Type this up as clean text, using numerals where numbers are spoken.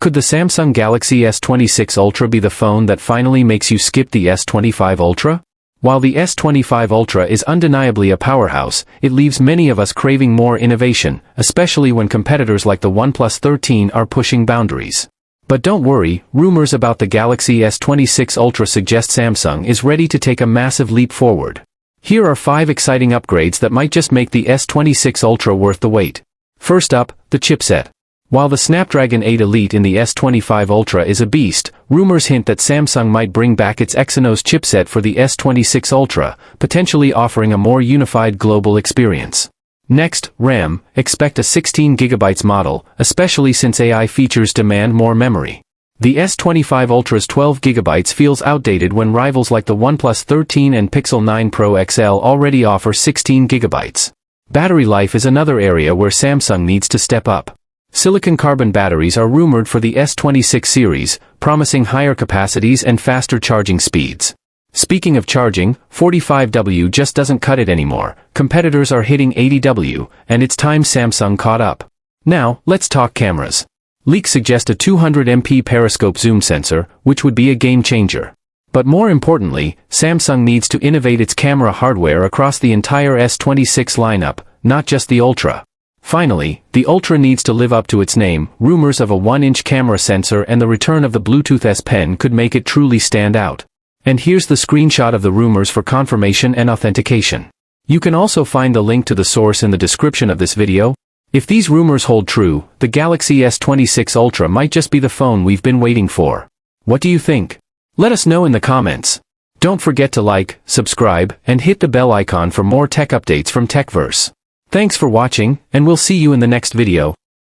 Could the Samsung Galaxy S26 Ultra be the phone that finally makes you skip the S25 Ultra? While the S25 Ultra is undeniably a powerhouse, it leaves many of us craving more innovation, especially when competitors like the OnePlus 13 are pushing boundaries. But don't worry, rumors about the Galaxy S26 Ultra suggest Samsung is ready to take a massive leap forward. Here are 5 exciting upgrades that might just make the S26 Ultra worth the wait. First up, the chipset. While the Snapdragon 8 Elite in the S25 Ultra is a beast, rumors hint that Samsung might bring back its Exynos chipset for the S26 Ultra, potentially offering a more unified global experience. Next, RAM. Expect a 16GB model, especially since AI features demand more memory. The S25 Ultra's 12GB feels outdated when rivals like the OnePlus 13 and Pixel 9 Pro XL already offer 16GB. Battery life is another area where Samsung needs to step up. Silicon carbon batteries are rumored for the S26 series, promising higher capacities and faster charging speeds. Speaking of charging, 45W just doesn't cut it anymore. Competitors are hitting 80W, and it's time Samsung caught up. Now, let's talk cameras. Leaks suggest a 200MP periscope zoom sensor, which would be a game changer. But more importantly, Samsung needs to innovate its camera hardware across the entire S26 lineup, not just the Ultra. Finally, the Ultra needs to live up to its name. Rumors of a 1-inch camera sensor and the return of the Bluetooth S Pen could make it truly stand out. And here's the screenshot of the rumors for confirmation and authentication. You can also find the link to the source in the description of this video. If these rumors hold true, the Galaxy S26 Ultra might just be the phone we've been waiting for. What do you think? Let us know in the comments. Don't forget to like, subscribe, and hit the bell icon for more tech updates from TechVerse. Thanks for watching, and we'll see you in the next video.